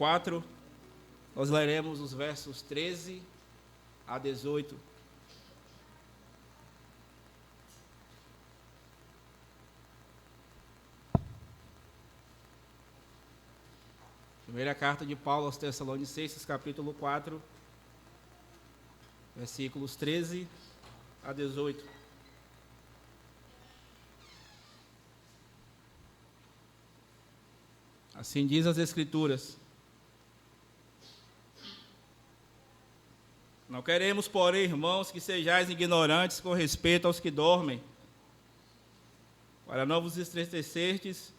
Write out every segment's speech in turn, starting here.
4, nós leremos os versos 13 a 18. Primeira carta de Paulo aos Tessalonicenses, capítulo 4, versículos 13 a 18. Assim diz as Escrituras: Não queremos, porém, irmãos, que sejais ignorantes com respeito aos que dormem, para não vos entristecerdes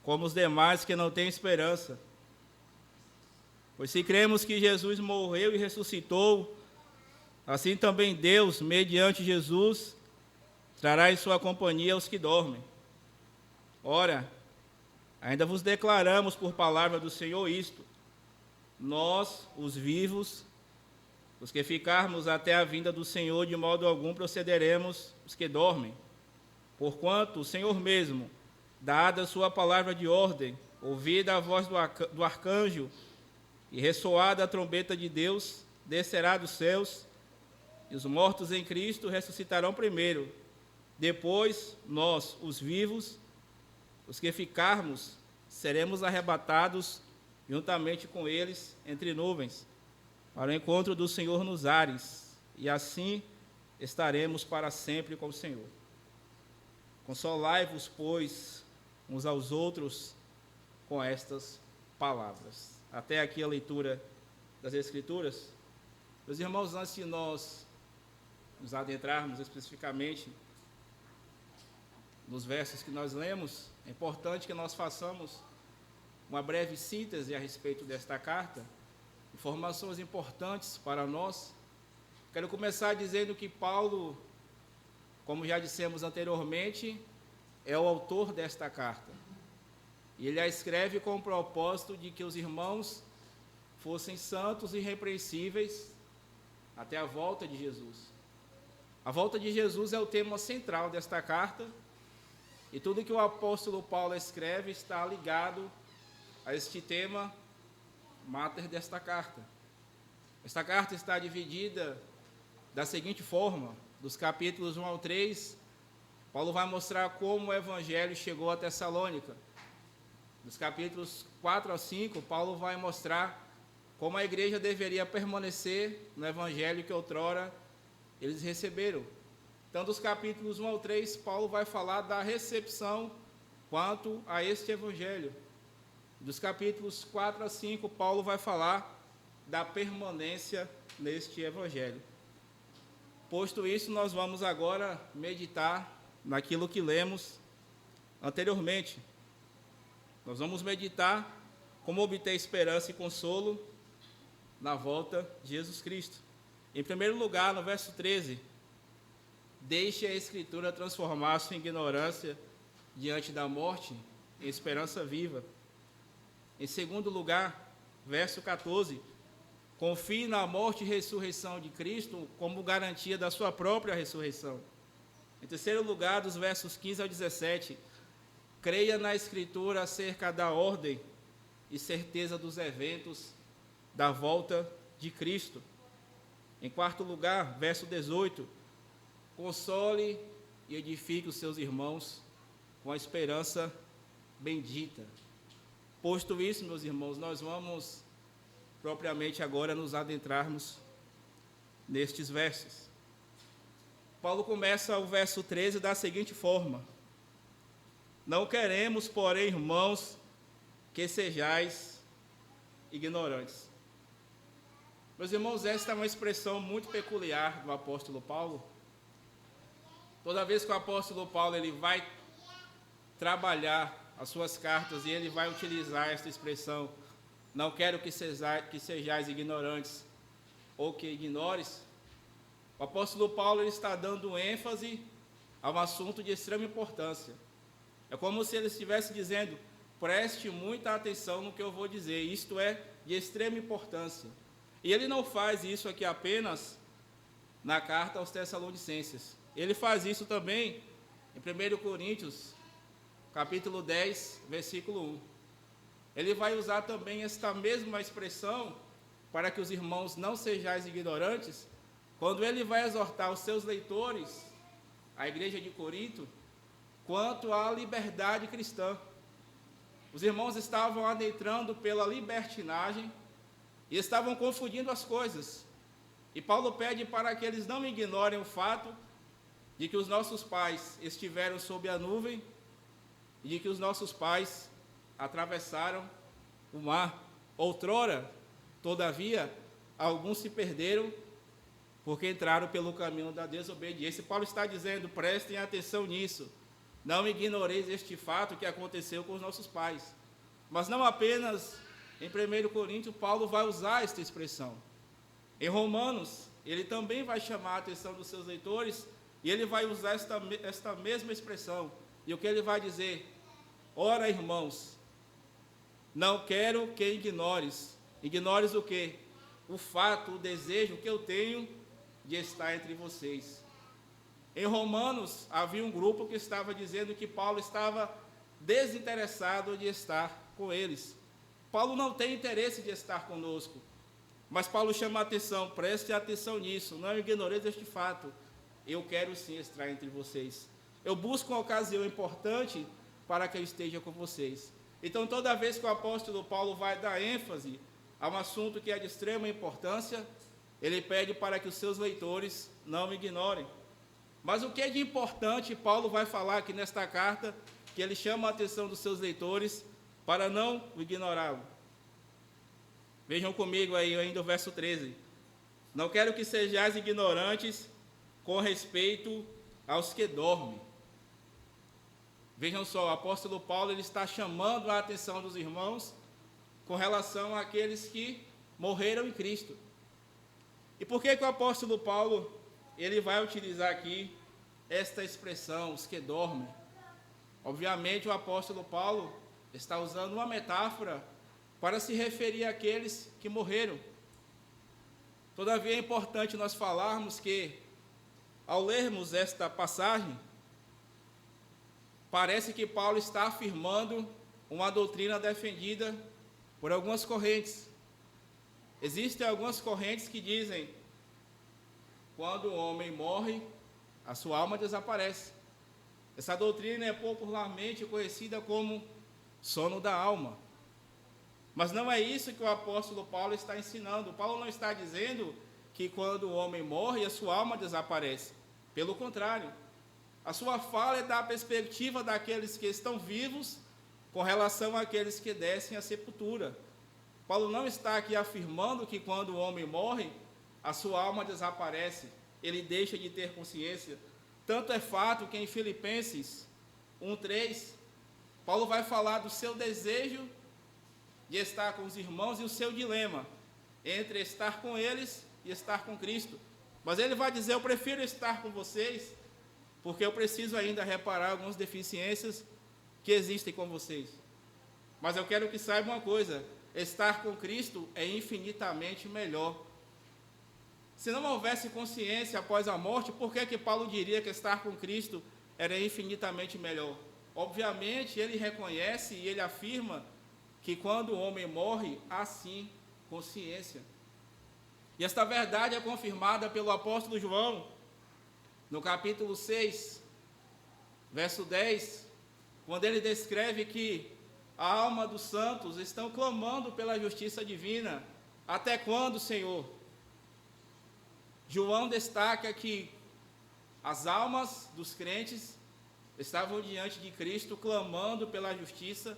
como os demais que não têm esperança. Pois se cremos que Jesus morreu e ressuscitou, assim também Deus, mediante Jesus, trará em sua companhia os que dormem. Ora, ainda vos declaramos por palavra do Senhor isto: nós, os vivos, os que ficarmos até a vinda do Senhor, de modo algum procederemos os que dormem. Porquanto o Senhor mesmo, dada a sua palavra de ordem, ouvida a voz do arcanjo, e ressoada a trombeta de Deus, descerá dos céus, e os mortos em Cristo ressuscitarão primeiro. Depois, nós, os vivos, os que ficarmos, seremos arrebatados juntamente com eles entre nuvens, para o encontro do Senhor nos ares, e assim estaremos para sempre com o Senhor. Consolai-vos, pois, uns aos outros com estas palavras. Até aqui a leitura das Escrituras. Meus irmãos, antes de nós nos adentrarmos especificamente nos versos que nós lemos, é importante que nós façamos uma breve síntese a respeito desta carta, informações importantes para nós. Quero começar dizendo que Paulo, como já dissemos anteriormente, é o autor desta carta. E ele a escreve com o propósito de que os irmãos fossem santos e irrepreensíveis até a volta de Jesus. A volta de Jesus é o tema central desta carta, e tudo que o apóstolo Paulo escreve está ligado a este tema máter desta carta. Esta carta está dividida da seguinte forma: dos capítulos 1 ao 3, Paulo vai mostrar como o evangelho chegou a Tessalônica. Dos capítulos 4 ao 5, Paulo vai mostrar como a igreja deveria permanecer no evangelho que outrora eles receberam. Então, dos capítulos 1 ao 3, Paulo vai falar da recepção quanto a este evangelho. Dos capítulos 4 a 5, Paulo vai falar da permanência neste evangelho. Posto isso, nós vamos agora meditar naquilo que lemos anteriormente. Nós vamos meditar como obter esperança e consolo na volta de Jesus Cristo. Em primeiro lugar, no verso 13, deixe a Escritura transformar sua ignorância diante da morte em esperança viva. Em segundo lugar, verso 14, confie na morte e ressurreição de Cristo como garantia da sua própria ressurreição. Em terceiro lugar, dos versos 15 ao 17, creia na Escritura acerca da ordem e certeza dos eventos da volta de Cristo. Em quarto lugar, verso 18, console e edifique os seus irmãos com a esperança bendita. Posto isso, meus irmãos, nós vamos propriamente agora nos adentrarmos nestes versos. Paulo começa o verso 13 da seguinte forma: Não queremos, porém, irmãos, que sejais ignorantes. Meus irmãos, esta é uma expressão muito peculiar do apóstolo Paulo. Toda vez que o apóstolo Paulo ele vai trabalhar as suas cartas e ele vai utilizar esta expressão, não quero que sejais ignorantes ou que ignores, o apóstolo Paulo ele está dando ênfase a um assunto de extrema importância. É como se ele estivesse dizendo: preste muita atenção no que eu vou dizer, isto é de extrema importância. E ele não faz isso aqui apenas na carta aos Tessalonicenses. Ele faz isso também em 1 Coríntios, capítulo 10, versículo 1. ele vai usar também esta mesma expressão para que os irmãos não sejais ignorantes, quando ele vai exortar os seus leitores, a igreja de Corinto, quanto à liberdade cristã. Os irmãos estavam adentrando pela libertinagem e estavam confundindo as coisas. E Paulo pede para que eles não ignorem o fato de que os nossos pais estiveram sob a nuvem e de que os nossos pais atravessaram o mar. Outrora, todavia, alguns se perderam porque entraram pelo caminho da desobediência. Paulo está dizendo, prestem atenção nisso. Não ignoreis este fato que aconteceu com os nossos pais. Mas não apenas em 1 Coríntios, Paulo vai usar esta expressão. Em Romanos, ele também vai chamar a atenção dos seus leitores e ele vai usar esta mesma expressão. E o que ele vai dizer? Ora, irmãos, não quero que ignores. Ignores o quê? O fato, o desejo que eu tenho de estar entre vocês. Em Romanos, havia um grupo que estava dizendo que Paulo estava desinteressado de estar com eles. Paulo não tem interesse de estar conosco. Mas Paulo chama a atenção, preste atenção nisso, não ignoreis este fato. Eu quero sim estar entre vocês. Eu busco uma ocasião importante para que eu esteja com vocês. Então, toda vez que o apóstolo Paulo vai dar ênfase a um assunto que é de extrema importância, ele pede para que os seus leitores não ignorem. Mas o que é de importante, Paulo vai falar aqui nesta carta, que ele chama a atenção dos seus leitores para não ignorá-lo. Vejam comigo aí ainda o verso 13. Não quero que sejais ignorantes com respeito aos que dormem. Vejam só, o apóstolo Paulo ele está chamando a atenção dos irmãos com relação àqueles que morreram em Cristo. E por que o apóstolo Paulo ele vai utilizar aqui esta expressão, os que dormem? Obviamente o apóstolo Paulo está usando uma metáfora para se referir àqueles que morreram. Todavia é importante nós falarmos que, ao lermos esta passagem, parece que Paulo está afirmando uma doutrina defendida por algumas correntes. Existem algumas correntes que dizem, quando o homem morre, a sua alma desaparece. Essa doutrina é popularmente conhecida como sono da alma. Mas não é isso que o apóstolo Paulo está ensinando. Paulo não está dizendo que quando o homem morre, a sua alma desaparece. Pelo contrário, a sua fala é da perspectiva daqueles que estão vivos com relação àqueles que descem à sepultura. Paulo não está aqui afirmando que quando o homem morre, a sua alma desaparece, ele deixa de ter consciência. Tanto é fato que em Filipenses 1:3, Paulo vai falar do seu desejo de estar com os irmãos e o seu dilema entre estar com eles e estar com Cristo. Mas ele vai dizer, eu prefiro estar com vocês, porque eu preciso ainda reparar algumas deficiências que existem com vocês. Mas eu quero que saibam uma coisa, estar com Cristo é infinitamente melhor. Se não houvesse consciência após a morte, por que Paulo diria que estar com Cristo era infinitamente melhor? Obviamente, ele reconhece e ele afirma que quando o homem morre, há sim consciência. E esta verdade é confirmada pelo apóstolo João, no capítulo 6, verso 10, quando ele descreve que a alma dos santos estão clamando pela justiça divina. Até quando, Senhor? João destaca que as almas dos crentes estavam diante de Cristo clamando pela justiça,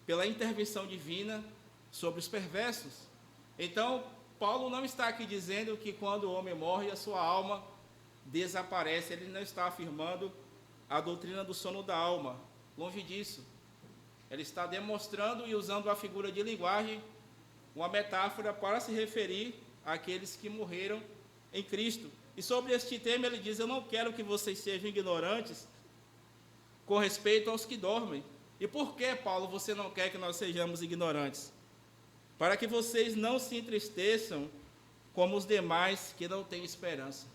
pela intervenção divina sobre os perversos. Então, Paulo não está aqui dizendo que quando o homem morre, a sua alma desaparece. Ele não está afirmando a doutrina do sono da alma. Longe disso. Ele está demonstrando e usando a figura de linguagem, uma metáfora para se referir àqueles que morreram em Cristo. E sobre este tema ele diz, eu não quero que vocês sejam ignorantes com respeito aos que dormem. E por que, Paulo, você não quer que nós sejamos ignorantes? Para que vocês não se entristeçam como os demais que não têm esperança.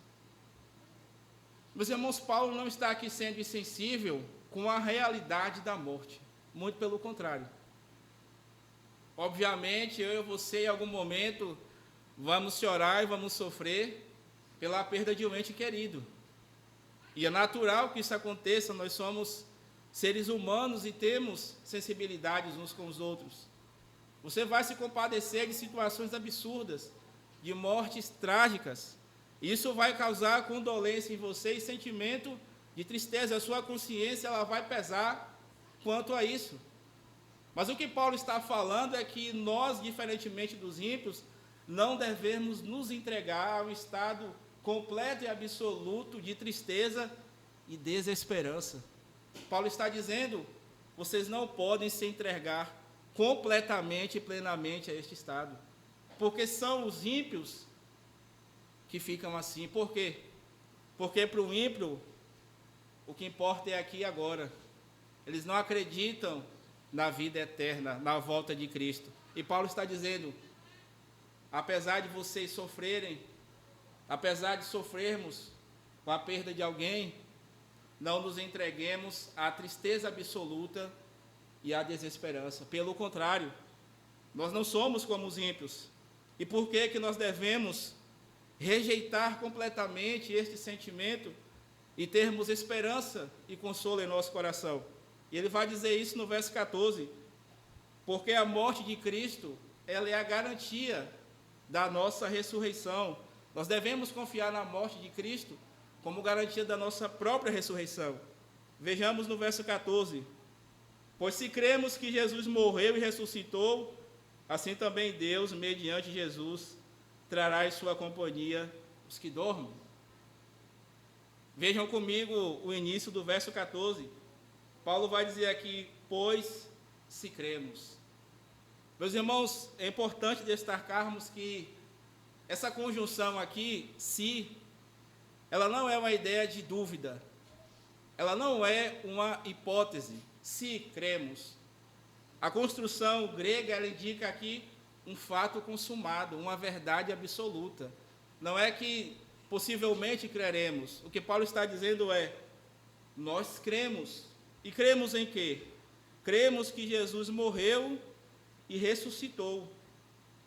Meus irmãos, Paulo não está aqui sendo insensível com a realidade da morte. Muito pelo contrário. Obviamente, eu e você, em algum momento, vamos chorar e vamos sofrer pela perda de um ente querido. E é natural que isso aconteça, nós somos seres humanos e temos sensibilidades uns com os outros. Você vai se compadecer de situações absurdas, de mortes trágicas. Isso vai causar condolência em você e sentimento de tristeza. A sua consciência ela vai pesar quanto a isso. Mas o que Paulo está falando é que nós, diferentemente dos ímpios, não devemos nos entregar a um estado completo e absoluto de tristeza e desesperança. Paulo está dizendo, vocês não podem se entregar completamente e plenamente a este estado, porque são os ímpios que ficam assim. Por quê? Porque para o ímpio, o que importa é aqui e agora. Eles não acreditam na vida eterna, na volta de Cristo. E Paulo está dizendo, apesar de vocês sofrerem, apesar de sofrermos com a perda de alguém, não nos entreguemos à tristeza absoluta e à desesperança. Pelo contrário, nós não somos como os ímpios. E por que nós devemos rejeitar completamente este sentimento e termos esperança e consolo em nosso coração? E ele vai dizer isso no verso 14, porque a morte de Cristo, ela é a garantia da nossa ressurreição. Nós devemos confiar na morte de Cristo como garantia da nossa própria ressurreição. Vejamos no verso 14, pois se cremos que Jesus morreu e ressuscitou, assim também Deus, mediante Jesus, trará em sua companhia os que dormem. Vejam comigo o início do verso 14. Paulo vai dizer aqui, pois se cremos. Meus irmãos, é importante destacarmos que essa conjunção aqui, se, ela não é uma ideia de dúvida, ela não é uma hipótese, se cremos. A construção grega, ela indica aqui um fato consumado, uma verdade absoluta. Não é que possivelmente creremos. O que Paulo está dizendo é, nós cremos. E cremos em quê? Cremos que Jesus morreu e ressuscitou.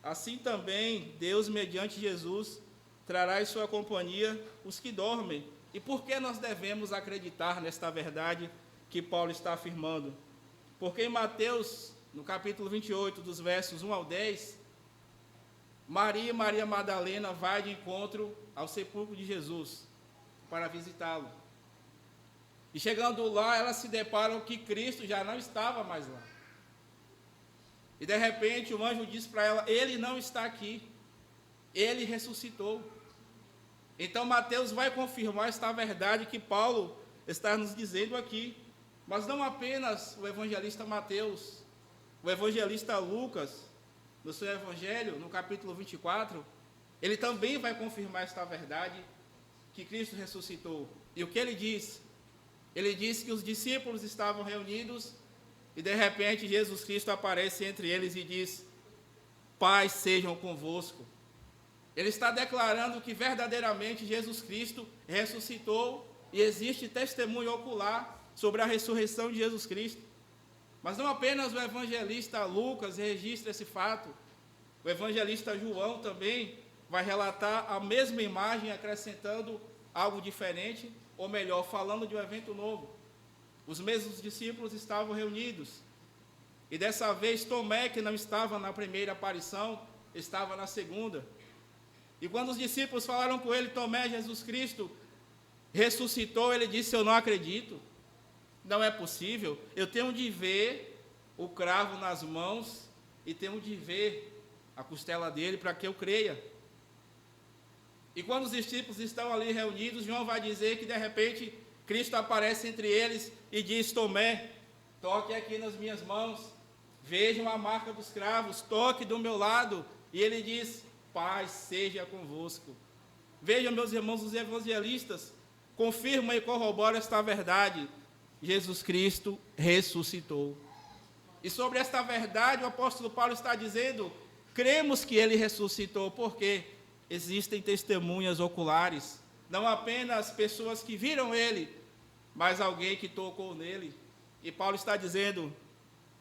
Assim também, Deus, mediante Jesus, trará em sua companhia os que dormem. E por que nós devemos acreditar nesta verdade que Paulo está afirmando? Porque em Mateus, no capítulo 28, dos versos 1 ao 10, Maria e Maria Madalena vai de encontro ao sepulcro de Jesus para visitá-lo. E chegando lá, elas se deparam que Cristo já não estava mais lá. E de repente o anjo diz para ela, ele não está aqui, ele ressuscitou. Então Mateus vai confirmar esta verdade que Paulo está nos dizendo aqui. Mas não apenas o evangelista Mateus, o evangelista Lucas, no seu evangelho, no capítulo 24, ele também vai confirmar esta verdade que Cristo ressuscitou. E o que ele diz? Ele diz que os discípulos estavam reunidos e de repente Jesus Cristo aparece entre eles e diz, paz sejam convosco. Ele está declarando que verdadeiramente Jesus Cristo ressuscitou e existe testemunho ocular sobre a ressurreição de Jesus Cristo. Mas não apenas o evangelista Lucas registra esse fato, o evangelista João também vai relatar a mesma imagem, acrescentando algo diferente, ou melhor, falando de um evento novo. Os mesmos discípulos estavam reunidos, e dessa vez Tomé, que não estava na primeira aparição, estava na segunda. E quando os discípulos falaram com ele, Tomé, Jesus Cristo ressuscitou, ele disse, eu não acredito, não é possível, eu tenho de ver o cravo nas mãos e tenho de ver a costela dele para que eu creia. E quando os discípulos estão ali reunidos, João vai dizer que de repente Cristo aparece entre eles e diz, Tomé, toque aqui nas minhas mãos, vejam a marca dos cravos, toque do meu lado. E ele diz, paz seja convosco. Vejam, meus irmãos, os evangelistas confirmam e corroboram esta verdade. Jesus Cristo ressuscitou. E sobre esta verdade o apóstolo Paulo está dizendo, cremos que ele ressuscitou, porque existem testemunhas oculares, não apenas pessoas que viram ele, mas alguém que tocou nele. E Paulo está dizendo,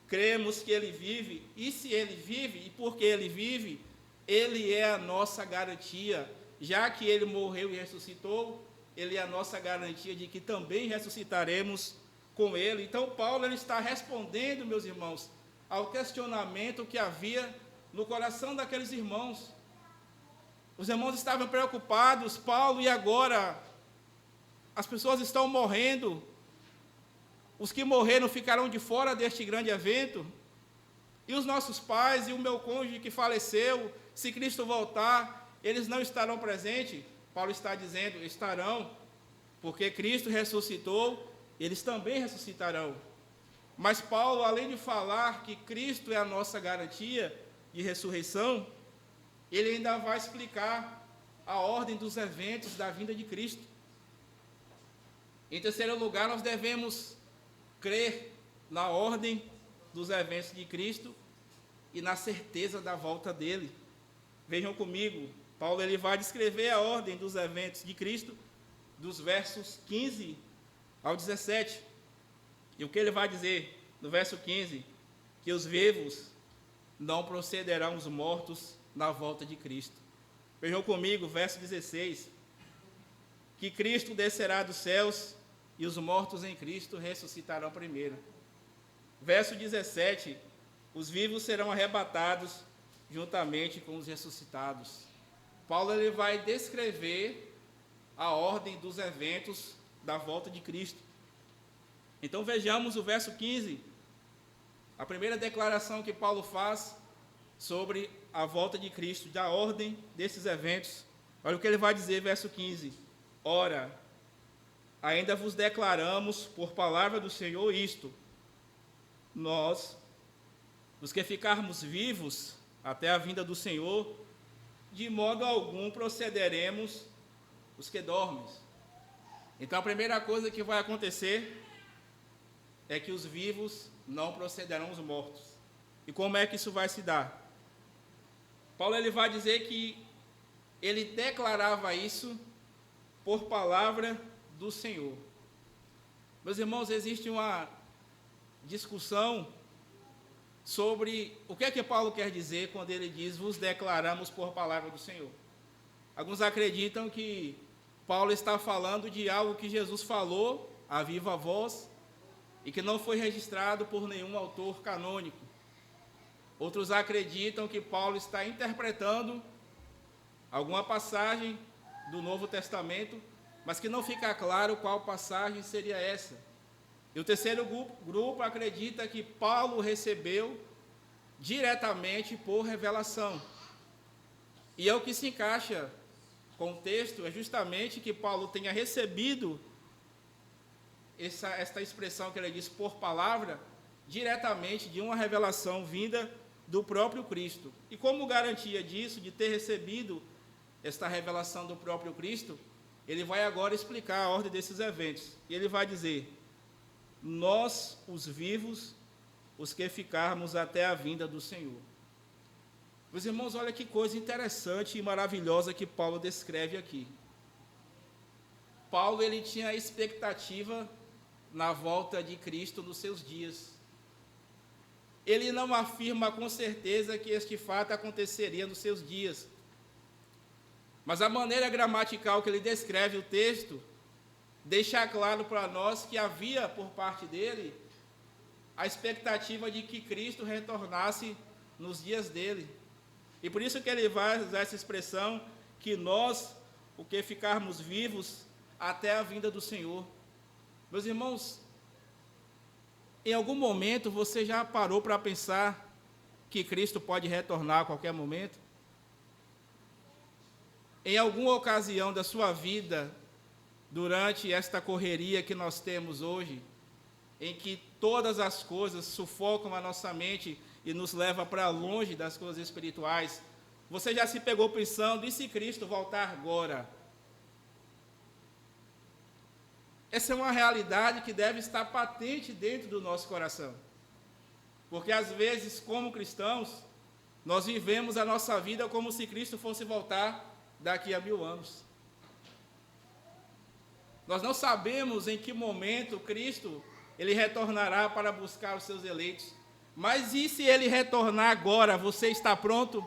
cremos que ele vive, e se ele vive, e porque ele vive, ele é a nossa garantia, já que ele morreu e ressuscitou, ele é a nossa garantia de que também ressuscitaremos com ele. Então Paulo ele está respondendo, meus irmãos, ao questionamento que havia no coração daqueles irmãos. Os irmãos estavam preocupados, Paulo, e agora? As pessoas estão morrendo, os que morreram ficarão de fora deste grande evento, e os nossos pais e o meu cônjuge que faleceu, se Cristo voltar, eles não estarão presentes? Paulo está dizendo, estarão, porque Cristo ressuscitou, eles também ressuscitarão. Mas Paulo, além de falar que Cristo é a nossa garantia de ressurreição, ele ainda vai explicar a ordem dos eventos da vinda de Cristo. Em terceiro lugar, nós devemos crer na ordem dos eventos de Cristo e na certeza da volta dele. Vejam comigo, Paulo ele vai descrever a ordem dos eventos de Cristo, dos versos 15 ao 17. E o que ele vai dizer no verso 15? Que os vivos não procederão os mortos na volta de Cristo. Vejam comigo, verso 16. Que Cristo descerá dos céus e os mortos em Cristo ressuscitarão primeiro. Verso 17. Os vivos serão arrebatados juntamente com os ressuscitados. Paulo ele vai descrever a ordem dos eventos da volta de Cristo. Então vejamos o verso 15, a primeira declaração que Paulo faz sobre a volta de Cristo, da ordem desses eventos. Olha o que ele vai dizer, verso 15. Ora, ainda vos declaramos por palavra do Senhor isto: nós, os que ficarmos vivos até a vinda do Senhor, de modo algum procederemos os que dormem. Então a primeira coisa que vai acontecer é que os vivos não procederão os mortos. E como é que isso vai se dar? Paulo ele vai dizer que ele declarava isso por palavra do Senhor. Meus irmãos, existe uma discussão sobre o que é que Paulo quer dizer quando ele diz, vos declaramos por palavra do Senhor. Alguns acreditam que Paulo está falando de algo que Jesus falou a viva voz e que não foi registrado por nenhum autor canônico. Outros acreditam que Paulo está interpretando alguma passagem do Novo Testamento, mas que não fica claro qual passagem seria essa. E o terceiro grupo acredita que Paulo recebeu diretamente por revelação. E é o que se encaixa com o texto, é justamente que Paulo tenha recebido esta expressão que ele diz por palavra, diretamente de uma revelação vinda do próprio Cristo. E como garantia disso, de ter recebido esta revelação do próprio Cristo, ele vai agora explicar a ordem desses eventos. E ele vai dizer, nós, os vivos, os que ficarmos até a vinda do Senhor. Meus irmãos, olha que coisa interessante e maravilhosa que Paulo descreve aqui. Paulo ele tinha a expectativa na volta de Cristo nos seus dias. Ele não afirma com certeza que este fato aconteceria nos seus dias. Mas a maneira gramatical que ele descreve o texto deixa claro para nós que havia por parte dele a expectativa de que Cristo retornasse nos dias dele. E por isso que ele vai usar essa expressão, que nós, o que ficarmos vivos até a vinda do Senhor. Meus irmãos, em algum momento você já parou para pensar que Cristo pode retornar a qualquer momento? Em alguma ocasião da sua vida, durante esta correria que nós temos hoje, em que todas as coisas sufocam a nossa mente e nos levam para longe das coisas espirituais, você já se pegou pensando, e se Cristo voltar agora? Essa é uma realidade que deve estar patente dentro do nosso coração. Porque às vezes, como cristãos, nós vivemos a nossa vida como se Cristo fosse voltar daqui a 1000 anos. Nós não sabemos em que momento Cristo ele retornará para buscar os seus eleitos. Mas e se ele retornar agora, você está pronto?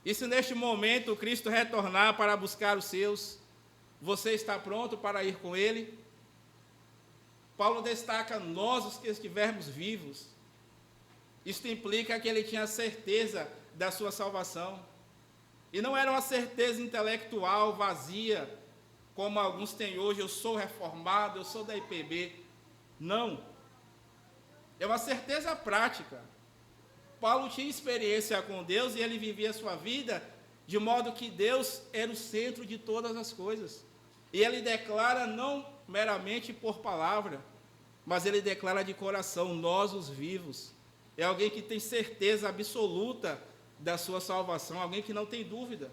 E se neste momento Cristo retornar para buscar os seus, você está pronto para ir com ele? Paulo destaca nós, os que estivermos vivos. Isto implica que ele tinha certeza da sua salvação. E não era uma certeza intelectual vazia, como alguns têm hoje, eu sou reformado, eu sou da IPB. Não. É uma certeza prática. Paulo tinha experiência com Deus e ele vivia a sua vida de modo que Deus era o centro de todas as coisas. E ele declara não meramente por palavra, mas ele declara de coração, nós os vivos. É alguém que tem certeza absoluta da sua salvação, alguém que não tem dúvida.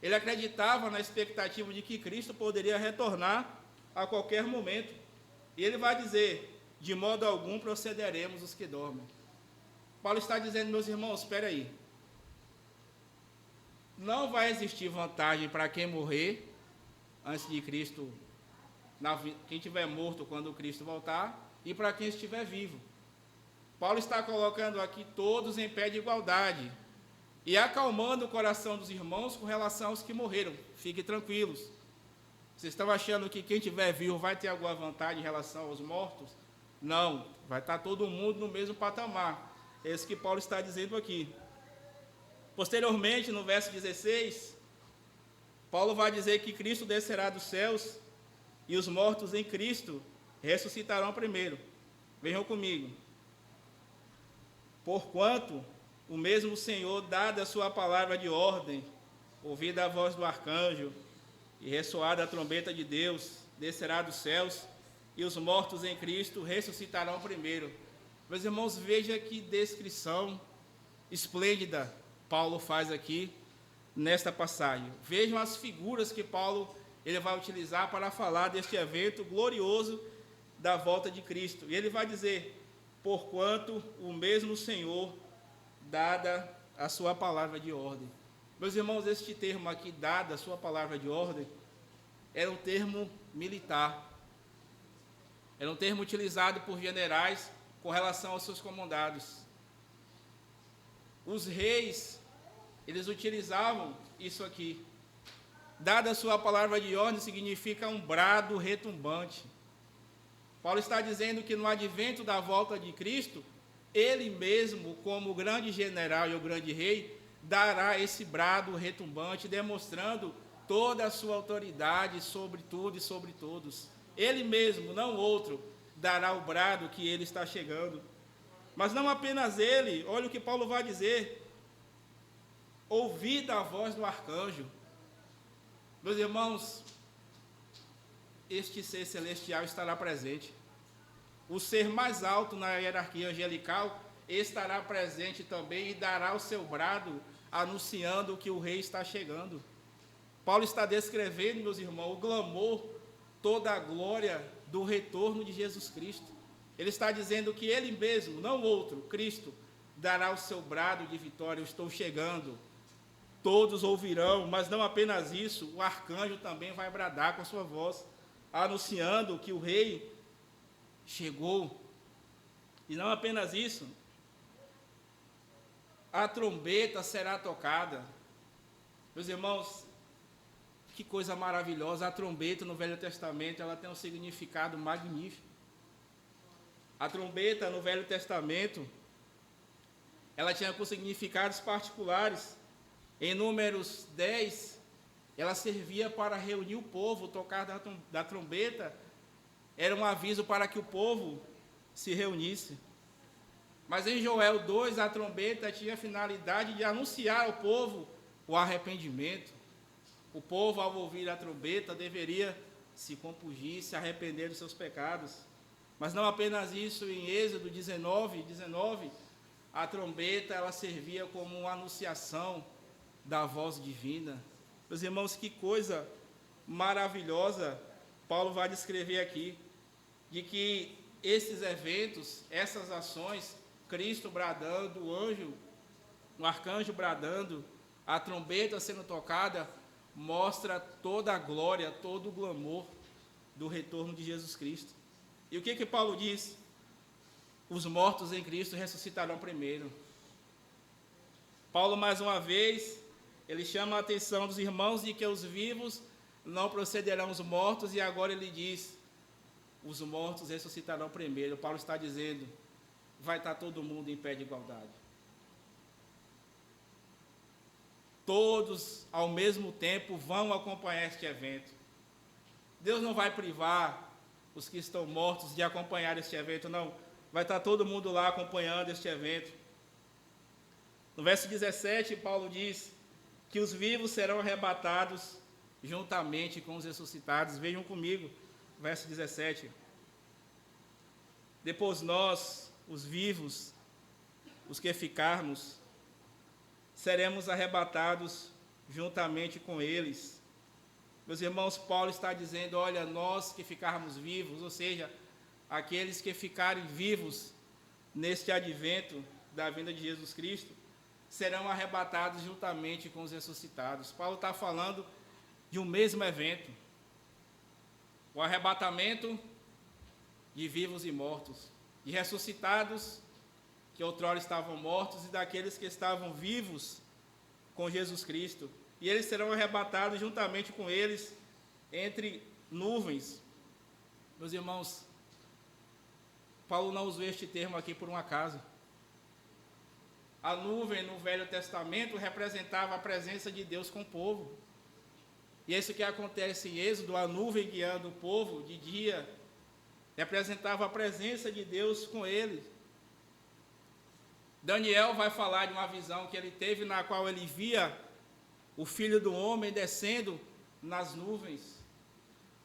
Ele acreditava na expectativa de que Cristo poderia retornar a qualquer momento. E ele vai dizer, de modo algum procederemos os que dormem. Paulo está dizendo, meus irmãos, espera aí. Não vai existir vantagem para quem morrer antes de Cristo, quem estiver morto quando Cristo voltar, e para quem estiver vivo. Paulo está colocando aqui todos em pé de igualdade e acalmando o coração dos irmãos com relação aos que morreram. Fiquem tranquilos. Vocês estão achando que quem estiver vivo vai ter alguma vantagem em relação aos mortos? Não, vai estar todo mundo no mesmo patamar. É isso que Paulo está dizendo aqui. Posteriormente, no verso 16, Paulo vai dizer que Cristo descerá dos céus e os mortos em Cristo ressuscitarão primeiro. Venham comigo. Porquanto o mesmo Senhor, dada a sua palavra de ordem, ouvida a voz do arcanjo e ressoada a trombeta de Deus, descerá dos céus e os mortos em Cristo ressuscitarão primeiro. Meus irmãos, veja que descrição esplêndida Paulo faz aqui nesta passagem. Vejam as figuras que Paulo ele vai utilizar para falar deste evento glorioso da volta de Cristo. E ele vai dizer, porquanto o mesmo Senhor, dada a sua palavra de ordem. Meus irmãos, este termo aqui, dada a sua palavra de ordem, era um termo militar. Era um termo utilizado por generais com relação aos seus comandados. Os reis, eles utilizavam isso aqui. Dada a sua palavra de ordem, significa um brado retumbante. Paulo está dizendo que no advento da volta de Cristo, ele mesmo, como o grande general e o grande rei, dará esse brado retumbante, demonstrando toda a sua autoridade sobre tudo e sobre todos. Ele mesmo, não outro, dará o brado que ele está chegando. Mas não apenas ele, olha o que Paulo vai dizer. Ouvida a voz do arcanjo. Meus irmãos, este ser celestial estará presente. O ser mais alto na hierarquia angelical estará presente também e dará o seu brado anunciando que o rei está chegando. Paulo está descrevendo, meus irmãos, o glamour, toda a glória do retorno de Jesus Cristo. Ele está dizendo que ele mesmo, não outro, Cristo, dará o seu brado de vitória, eu estou chegando. Todos ouvirão, mas não apenas isso, o arcanjo também vai bradar com a sua voz, anunciando que o rei chegou. E não apenas isso, a trombeta será tocada. Meus irmãos, que coisa maravilhosa, a trombeta no Velho Testamento, ela tem um significado magnífico. A trombeta no Velho Testamento, ela tinha com significados particulares. Em Números 10, ela servia para reunir o povo, tocar da trombeta era um aviso para que o povo se reunisse. Mas em Joel 2, a trombeta tinha a finalidade de anunciar ao povo o arrependimento. O povo, ao ouvir a trombeta, deveria se compungir, se arrepender dos seus pecados. Mas não apenas isso, em Êxodo 19, a trombeta ela servia como uma anunciação da voz divina. Meus irmãos, que coisa maravilhosa Paulo vai descrever aqui, de que esses eventos, essas ações, Cristo bradando, o arcanjo bradando, a trombeta sendo tocada, mostra toda a glória, todo o glamour do retorno de Jesus Cristo. E o que Paulo diz? os mortos em Cristo ressuscitarão primeiro. Paulo, mais uma vez, ele chama a atenção dos irmãos de que os vivos não procederão os mortos, e agora ele diz, os mortos ressuscitarão primeiro. Paulo está dizendo, vai estar todo mundo em pé de igualdade. Todos, ao mesmo tempo, vão acompanhar este evento. Deus não vai privar os que estão mortos de acompanhar este evento, não. Vai estar todo mundo lá acompanhando este evento. No verso 17, Paulo diz que os vivos serão arrebatados juntamente com os ressuscitados. Vejam comigo, verso 17. Depois nós, os vivos, os que ficarmos, seremos arrebatados juntamente com eles. Meus irmãos, Paulo está dizendo, olha, nós que ficarmos vivos, ou seja, aqueles que ficarem vivos neste advento da vinda de Jesus Cristo, serão arrebatados juntamente com os ressuscitados. Paulo está falando de um mesmo evento, o arrebatamento de vivos e mortos, de ressuscitados que outrora estavam mortos e daqueles que estavam vivos com Jesus Cristo. E eles serão arrebatados juntamente com eles entre nuvens. Meus irmãos, Paulo não usou este termo aqui por um acaso. A nuvem no Velho Testamento representava a presença de Deus com o povo. E é isso que acontece em Êxodo, a nuvem guiando o povo de dia, representava a presença de Deus com eles. Daniel vai falar de uma visão que ele teve, na qual ele via o Filho do Homem descendo nas nuvens.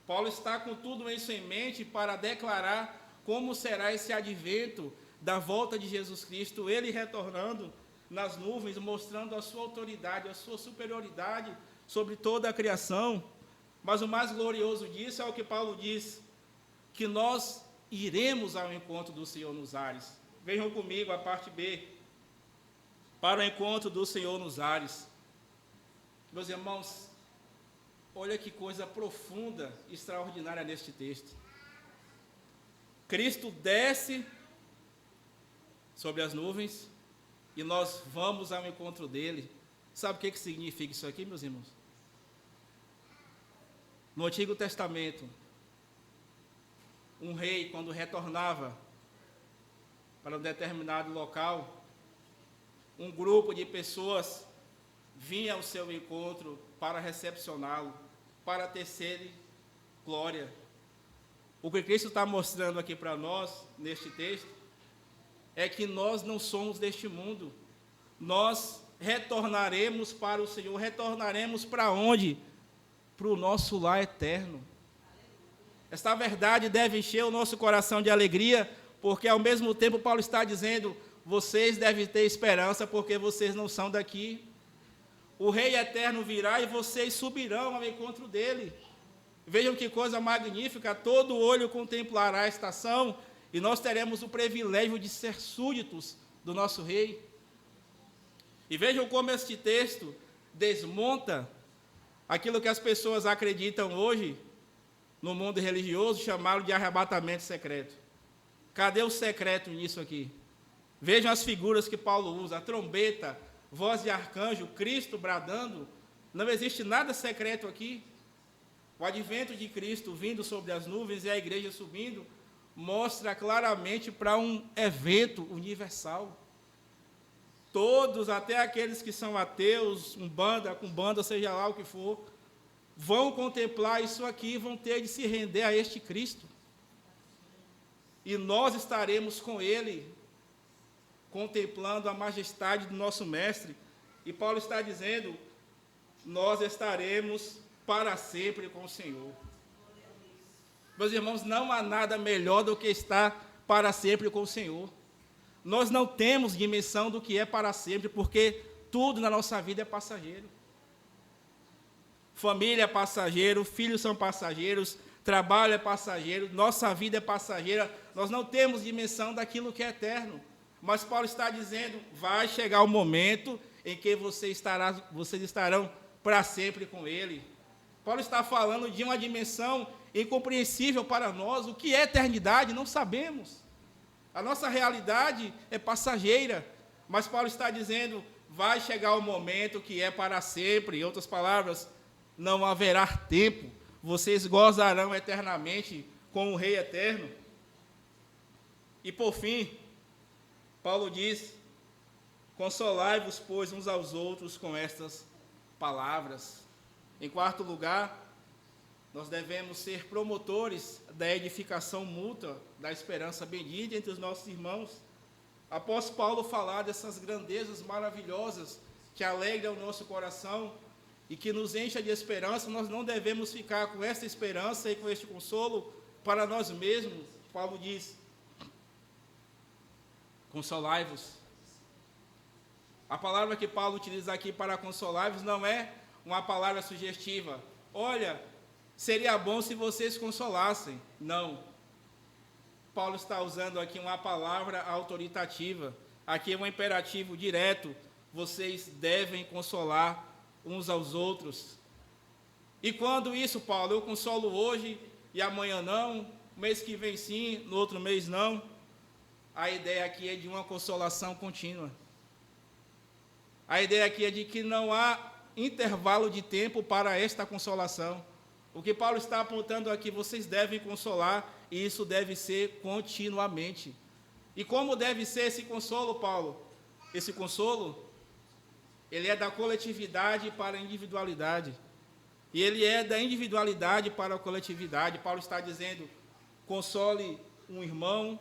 Paulo está com tudo isso em mente para declarar como será esse advento da volta de Jesus Cristo, ele retornando nas nuvens, mostrando a sua autoridade, a sua superioridade sobre toda a criação. Mas o mais glorioso disso é o que Paulo diz, que nós iremos ao encontro do Senhor nos ares. Vejam comigo a parte B, para o encontro do Senhor nos ares. Meus irmãos, olha que coisa profunda, extraordinária neste texto. Cristo desce sobre as nuvens e nós vamos ao encontro dele. Sabe o que significa isso aqui, meus irmãos? No Antigo Testamento, um rei, quando retornava para um determinado local, um grupo de pessoas vinha ao seu encontro para recepcioná-lo, para tecer-lhe glória. O que Cristo está mostrando aqui para nós, neste texto, é que nós não somos deste mundo. Nós retornaremos para o Senhor. Retornaremos para onde? Para o nosso lar eterno. Esta verdade deve encher o nosso coração de alegria, porque ao mesmo tempo Paulo está dizendo, vocês devem ter esperança, porque vocês não são daqui. O Rei eterno virá e vocês subirão ao encontro dele. Vejam que coisa magnífica, todo olho contemplará a estação, e nós teremos o privilégio de ser súditos do nosso Rei. E vejam como este texto desmonta aquilo que as pessoas acreditam hoje, no mundo religioso, chamá-lo de arrebatamento secreto. Cadê o secreto nisso aqui? Vejam as figuras que Paulo usa, a trombeta, voz de arcanjo, Cristo bradando. Não existe nada secreto aqui. O advento de Cristo vindo sobre as nuvens e a igreja subindo, mostra claramente para um evento universal. Todos, até aqueles que são ateus, umbanda, seja lá o que for, vão contemplar isso aqui, vão ter de se render a este Cristo. E nós estaremos com ele, contemplando a majestade do nosso Mestre. E Paulo está dizendo, nós estaremos para sempre com o Senhor. Meus irmãos, não há nada melhor do que estar para sempre com o Senhor. Nós não temos dimensão do que é para sempre, porque tudo na nossa vida é passageiro. Família é passageiro, filhos são passageiros, trabalho é passageiro, nossa vida é passageira, nós não temos dimensão daquilo que é eterno. Mas Paulo está dizendo, vai chegar o momento em que vocês estarão para sempre com ele. Paulo está falando de uma dimensão incompreensível para nós. O que é eternidade? Não sabemos. A nossa realidade é passageira, mas Paulo está dizendo, vai chegar o momento que é para sempre. Em outras palavras, não haverá tempo. Vocês gozarão eternamente com o Rei eterno. E por fim, Paulo diz, consolai-vos, pois, uns aos outros com estas palavras. Em quarto lugar, nós devemos ser promotores da edificação mútua, da esperança bendita entre os nossos irmãos. Após Paulo falar dessas grandezas maravilhosas que alegram o nosso coração e que nos encha de esperança, nós não devemos ficar com essa esperança e com este consolo para nós mesmos. Paulo diz, consolai-vos. A palavra que Paulo utiliza aqui para consolar-vos não é uma palavra sugestiva. Olha, seria bom se vocês consolassem. Não. Paulo está usando aqui uma palavra autoritativa. Aqui é um imperativo direto. Vocês devem consolar uns aos outros. E quando isso, Paulo? Eu consolo hoje e amanhã não, mês que vem sim, no outro mês não. A ideia aqui é de uma consolação contínua. A ideia aqui é de que não há intervalo de tempo para esta consolação. O que Paulo está apontando aqui, vocês devem consolar, e isso deve ser continuamente. E como deve ser esse consolo, Paulo? Esse consolo, ele é da coletividade para a individualidade. E ele é da individualidade para a coletividade. Paulo está dizendo, console um irmão,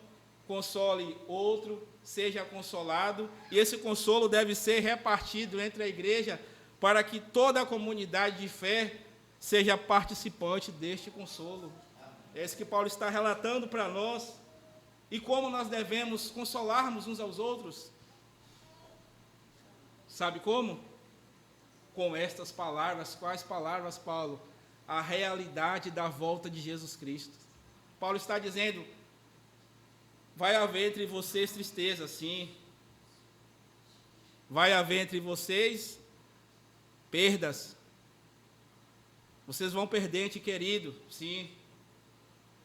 console outro, seja consolado, e esse consolo deve ser repartido entre a igreja para que toda a comunidade de fé seja participante deste consolo. É isso que Paulo está relatando para nós. E como nós devemos consolarmos uns aos outros? Sabe como? Com estas palavras. Quais palavras, Paulo? A realidade da volta de Jesus Cristo. Paulo está dizendo, vai haver entre vocês tristeza, sim. Vai haver entre vocês perdas. Vocês vão perder ente querido, sim.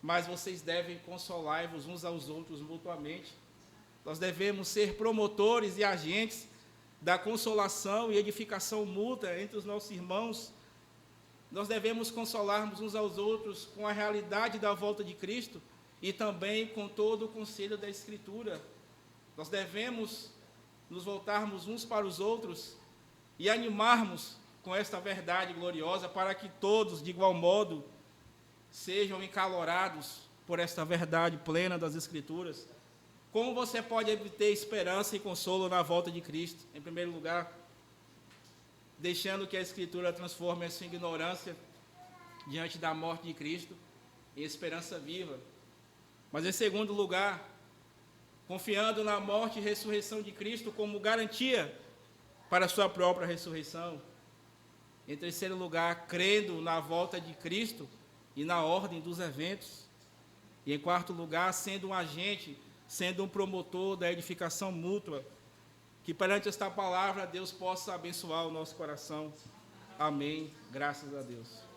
Mas vocês devem consolar-vos uns aos outros mutuamente. Nós devemos ser promotores e agentes da consolação e edificação mútua entre os nossos irmãos. Nós devemos consolarmos uns aos outros com a realidade da volta de Cristo e também com todo o conselho da Escritura. Nós devemos nos voltarmos uns para os outros e animarmos com esta verdade gloriosa para que todos, de igual modo, sejam encalorados por esta verdade plena das Escrituras. Como você pode obter esperança e consolo na volta de Cristo? Em primeiro lugar, deixando que a Escritura transforme a sua ignorância diante da morte de Cristo em esperança viva. Mas em segundo lugar, confiando na morte e ressurreição de Cristo como garantia para a sua própria ressurreição. Em terceiro lugar, crendo na volta de Cristo e na ordem dos eventos. E em quarto lugar, sendo um agente, sendo um promotor da edificação mútua, que perante esta palavra Deus possa abençoar o nosso coração. Amém. Graças a Deus.